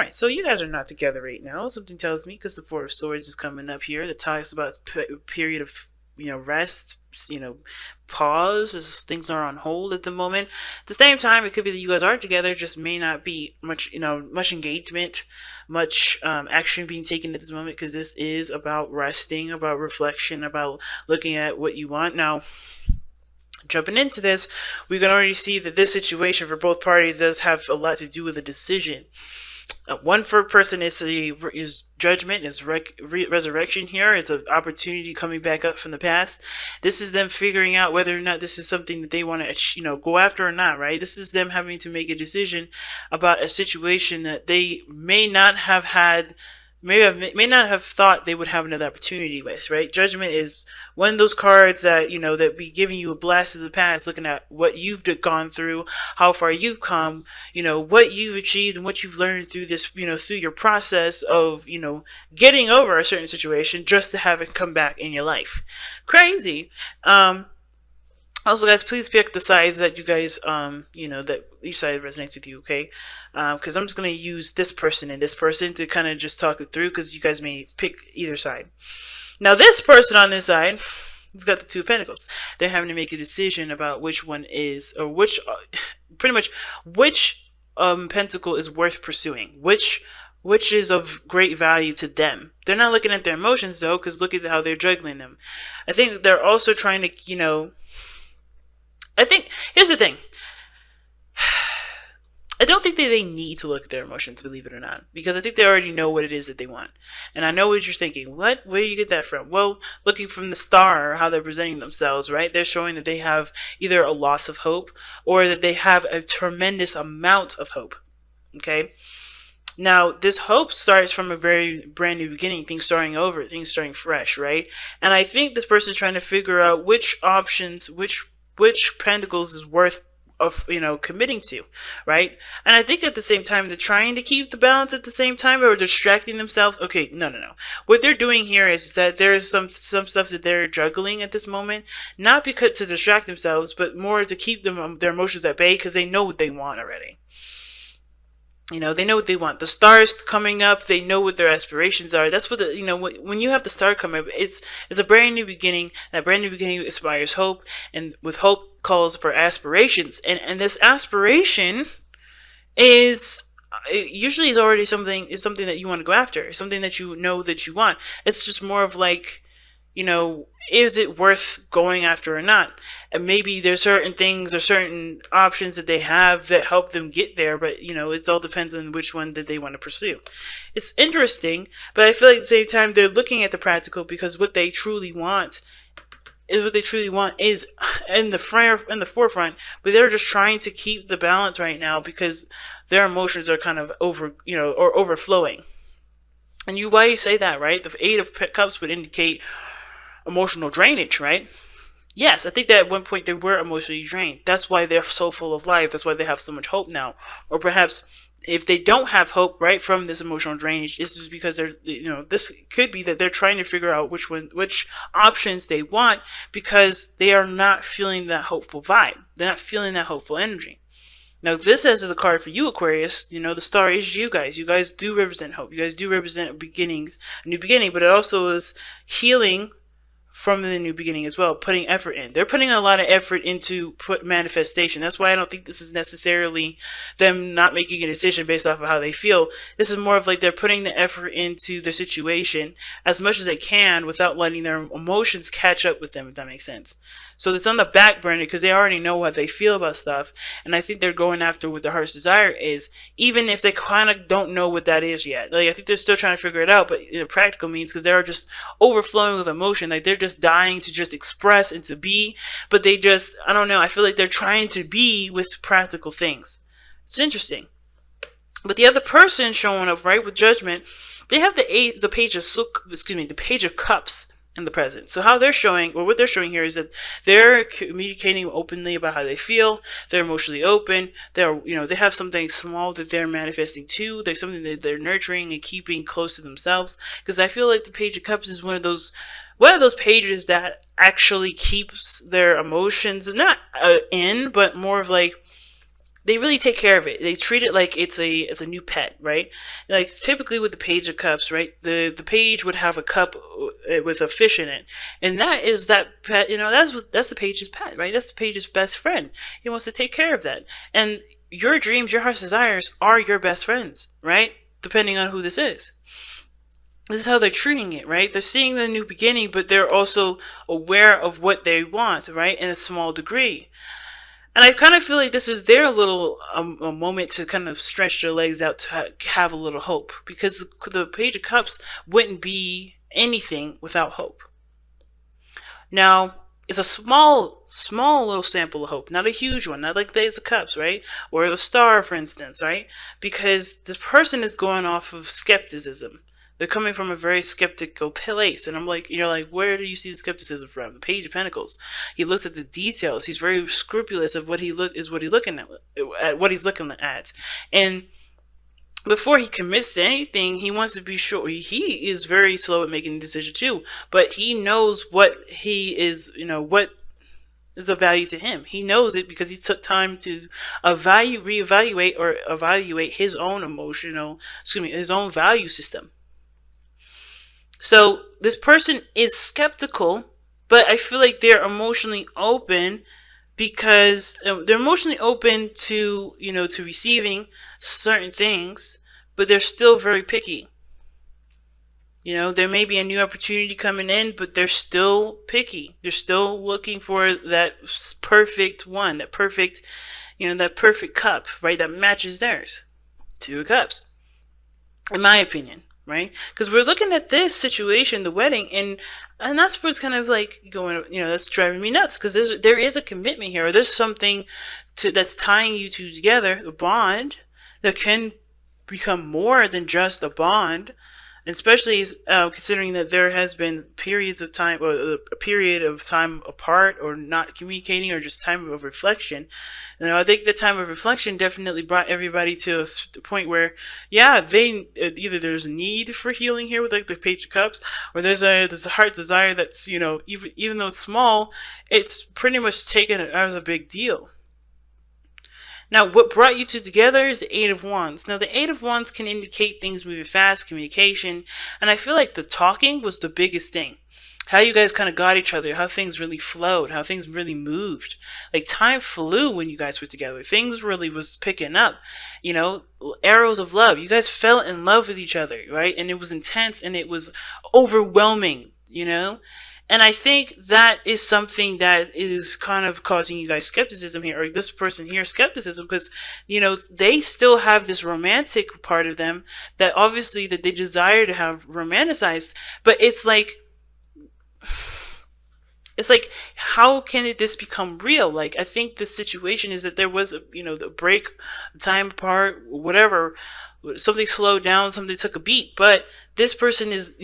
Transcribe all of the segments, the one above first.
right, so you guys are not together right now. Something tells me, because the Four of Swords is coming up here. That talks about a period of, rest, pause, as things are on hold at the moment. At the same time, it could be that you guys are together, just may not be much, much engagement, much action being taken at this moment, because this is about resting, about reflection, about looking at what you want. Now, jumping into this, we can already see that this situation for both parties does have a lot to do with a decision. One for person is judgment, is resurrection here. It's an opportunity coming back up from the past. This is them figuring out whether or not this is something that they want to, go after or not, right? This is them having to make a decision about a situation that they may not have had, may not have thought they would have another opportunity with, right? Judgment is one of those cards that, that be giving you a blast of the past, looking at what you've gone through, how far you've come, what you've achieved and what you've learned through this, through your process of, getting over a certain situation just to have it come back in your life. Crazy. Also, guys, please pick the sides that you guys, that each side resonates with you, okay? Because I'm just going to use this person and this person to kind of just talk it through, because you guys may pick either side. Now, this person on this side has got the Two of Pentacles. They're having to make a decision about which one is, or which, pretty much, which pentacle is worth pursuing, which is of great value to them. They're not looking at their emotions, though, because look at how they're juggling them. I think they're also trying to, I think, here's the thing. I don't think that they need to look at their emotions, believe it or not, because I think they already know what it is that they want. And I know what you're thinking. What? Where do you get that from? Well, looking from the star, how they're presenting themselves, right? They're showing that they have either a loss of hope or that they have a tremendous amount of hope. Okay? Now, this hope starts from a very brand new beginning, things starting over, things starting fresh, right? And I think this person's trying to figure out which options, which pentacles is worth of committing to, right? And I think at the same time they're trying to keep the balance at the same time, or distracting themselves. Okay, no. What they're doing here is that there's some stuff that they're juggling at this moment, not because to distract themselves, but more to keep them their emotions at bay, because they know what they want already. They know what they want. The stars coming up, they know what their aspirations are. That's what when you have the star come up, it's a brand new beginning. That brand new beginning inspires hope, and with hope calls for aspirations. And this aspiration is usually is something that you want to go after, something that you know that you want. It's just more of like, is it worth going after or not? And maybe there's certain things or certain options that they have that help them get there, but it all depends on which one that they want to pursue. It's interesting, but I feel like at the same time they're looking at the practical, because what they truly want is in the forefront, but they're just trying to keep the balance right now because their emotions are kind of or overflowing. And why you say that, right? The Eight of Cups would indicate emotional drainage, right? Yes, I think that at one point they were emotionally drained. That's why they're so full of life. That's why they have so much hope now. Or perhaps if they don't have hope, right, from this emotional drainage, this is because they're, this could be that they're trying to figure out which options they want, because they are not feeling that hopeful vibe. They're not feeling that hopeful energy. Now, this is the card for you, Aquarius. The star is you guys. You guys do represent hope. You guys do represent a new beginning, but it also is healing from the new beginning as well, putting effort in. They're putting a lot of effort into manifestation. That's why I don't think this is necessarily them not making a decision based off of how they feel. This is more of like they're putting the effort into the situation as much as they can without letting their emotions catch up with them, if that makes sense. So it's on the back burner because they already know what they feel about stuff. And I think they're going after what their heart's desire is, even if they kind of don't know what that is yet. Like, I think they're still trying to figure it out, but in a practical means, because they're just overflowing with emotion. Like, they're just dying to just express and to be, but they just, I don't know, I feel like they're trying to be with practical things. It's interesting. But the other person showing up, right, with judgment, they have the Page of Cups in the present. So how they're showing, or what they're showing here, is that they're communicating openly about how they feel. They're emotionally open. They're, they have something small that they're manifesting too. There's something that they're nurturing and keeping close to themselves. Because I feel like the Page of Cups is one of those pages that actually keeps their emotions not in, but more of like they really take care of it. They treat it like it's a new pet, right? Like typically with the Page of Cups, right? The page would have a cup with a fish in it, and that is that pet. You know, that's the page's pet, right? That's the page's best friend. He wants to take care of that, and your dreams, your heart's desires are your best friends, right? Depending on who this is. This is how they're treating it, right? They're seeing the new beginning, but they're also aware of what they want, right? In a small degree. And I kind of feel like this is their little a moment to kind of stretch their legs out to have a little hope, because the Page of Cups wouldn't be anything without hope. Now, it's a small little sample of hope, not a huge one, not like the Ace of Cups, right? Or the Star, for instance, right? Because this person is going off of skepticism. They're coming from a very skeptical place, and I'm like, you're like, where do you see the skepticism from? The Page of Pentacles. He looks at the details. He's very scrupulous of what he's looking at what he's looking at, and before he commits to anything, he wants to be sure. He is very slow at making a decision too, but he knows what he is, what is of value to him. He knows it because he took time to reevaluate or evaluate his own his own value system. So this person is skeptical, but I feel like they're emotionally open because they're emotionally open to, to receiving certain things, but they're still very picky. There may be a new opportunity coming in, but they're still picky. They're still looking for that perfect one, that perfect cup, right? That matches theirs. Two of Cups, in my opinion, right? Because we're looking at this situation, the wedding, and that's what's kind of like going, that's driving me nuts, because there is a commitment here. Or there's something that's tying you two together, a bond that can become more than just a bond. And especially considering that there has been periods of time, or a period of time apart, or not communicating, or just time of reflection. I think the time of reflection definitely brought everybody to a point where, yeah, either there's a need for healing here with like the Page of Cups, or there's a heart desire that's, even though it's small, it's pretty much taken as a big deal. Now, what brought you two together is the Eight of Wands. Now, the Eight of Wands can indicate things moving fast, communication, and I feel like the talking was the biggest thing. How you guys kind of got each other, how things really flowed, how things really moved. Like, time flew when you guys were together. Things really was picking up, arrows of love. You guys fell in love with each other, right? And it was intense, and it was overwhelming, And I think that is something that is kind of causing you guys skepticism here, or this person here skepticism, because, they still have this romantic part of them that obviously that they desire to have romanticized, but it's like, how can this become real? Like, I think the situation is that there was the break, time apart, whatever, something slowed down, something took a beat, but this person is,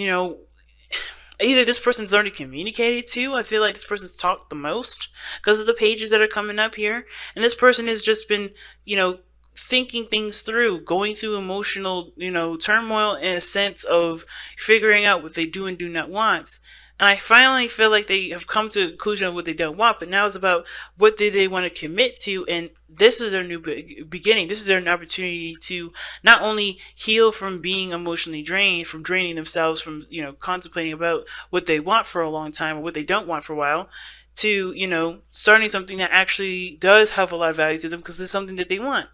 either this person's already communicated to. I feel like this person's talked the most because of the pages that are coming up here. And this person has just been, thinking things through, going through emotional, turmoil in a sense of figuring out what they do and do not want. And I finally feel like they have come to a conclusion of what they don't want, but now it's about what do they want to commit to, and this is their new beginning. This is their opportunity to not only heal from being emotionally drained, from draining themselves, from, contemplating about what they want for a long time or what they don't want for a while, to, starting something that actually does have a lot of value to them because it's something that they want.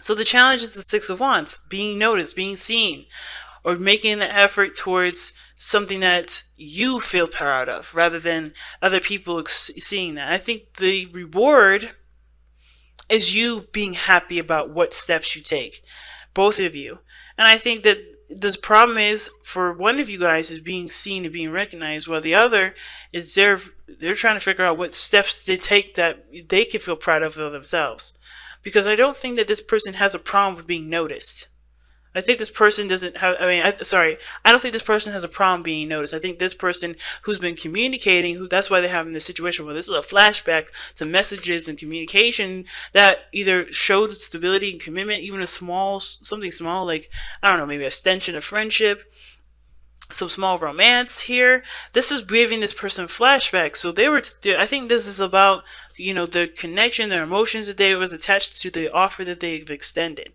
So the challenge is the Six of Wands, being noticed, being seen, or making the effort towards something that you feel proud of rather than other people seeing that. I think the reward is you being happy about what steps you take, both of you. And I think that this problem is for one of you guys is being seen and being recognized, while the other is they're trying to figure out what steps they take that they can feel proud of themselves. Because I don't think that this person has a problem with being noticed. I think this person doesn't have, I don't think this person has a problem being noticed. I think this person who's been communicating, that's why they're having this situation where this is a flashback to messages and communication that either showed stability and commitment, even something small, like, I don't know, maybe a extension of friendship. some small romance here. This is giving this person flashbacks. So they were, I think this is about, the connection, their emotions that they was attached to the offer that they've extended.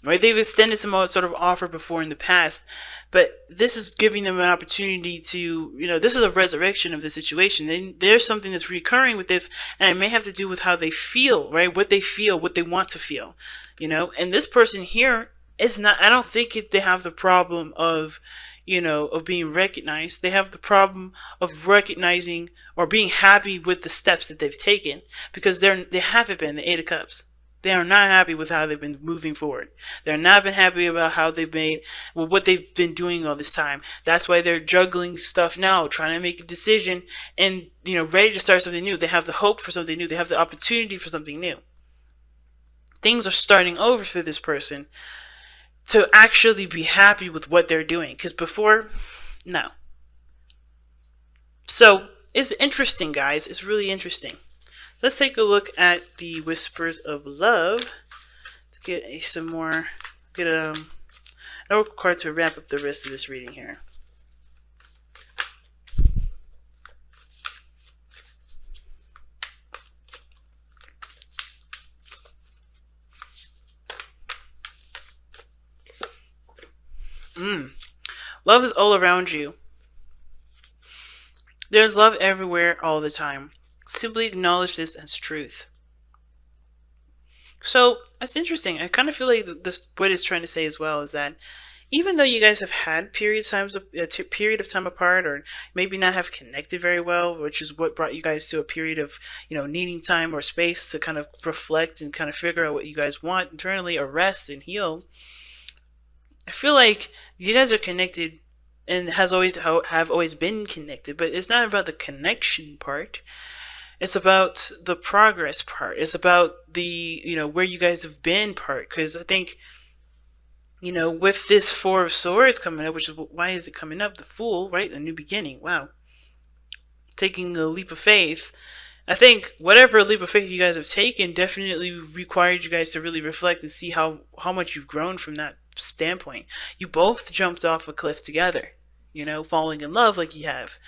Right? They've extended some sort of offer before in the past, but this is giving them an opportunity to, this is a resurrection of the situation. And there's something that's recurring with this, and it may have to do with how they feel, right? What they feel, what they want to feel, and this person here is not, I don't think they have the problem of, of being recognized. They have the problem of recognizing or being happy with the steps that they've taken, because they haven't been the Eight of Cups. They are not happy with how they've been moving forward. They're not been happy about how they've made, what they've been doing all this time. That's why they're juggling stuff now, trying to make a decision and, ready to start something new. They have the hope for something new. They have the opportunity for something new. Things are starting over for this person to actually be happy with what they're doing. Because before, no. So, it's interesting, guys. It's really interesting. Let's take a look at the Whispers of Love. Let's get another card to wrap up the rest of this reading here. Love is all around you. There's love everywhere all the time. Simply acknowledge this as truth. So that's interesting. I kind of feel like what it's trying to say as well is that even though you guys have had a period of time apart, or maybe not have connected very well, which is what brought you guys to a period of, needing time or space to kind of reflect and kind of figure out what you guys want internally, or rest and heal, I feel like you guys are connected and have always been connected, but it's not about the connection part. It's about the progress part. It's about the, where you guys have been part. Because I think, with this Four of Swords coming up, which is, why is it coming up? The Fool, right? A new beginning. Wow. Taking a leap of faith. I think whatever leap of faith you guys have taken definitely required you guys to really reflect and see how much you've grown from that standpoint. You both jumped off a cliff together, falling in love like you have.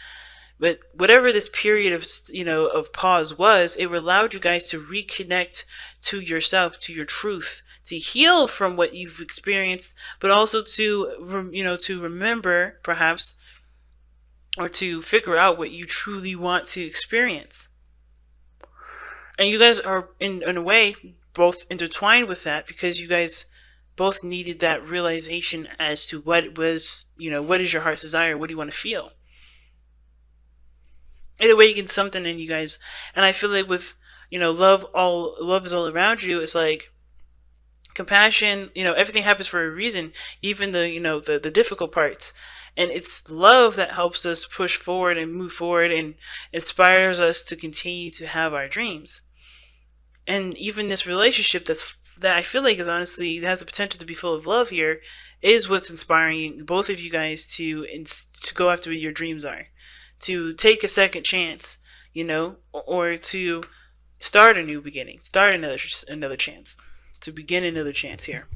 But whatever this period of pause was, it allowed you guys to reconnect to yourself, to your truth, to heal from what you've experienced, but also to remember perhaps, or to figure out what you truly want to experience. And you guys are in a way both intertwined with that, because you guys both needed that realization as to what was, what is your heart's desire? What do you want to feel? It awakened something in you guys. And I feel like with, love is all around you. It's like compassion, everything happens for a reason, even the difficult parts. And it's love that helps us push forward and move forward and inspires us to continue to have our dreams. And even this relationship that I feel like is honestly, it has the potential to be full of love here, is what's inspiring both of you guys to go after what your dreams are. To take a second chance, or to start a new beginning, start another chance, to begin another chance here.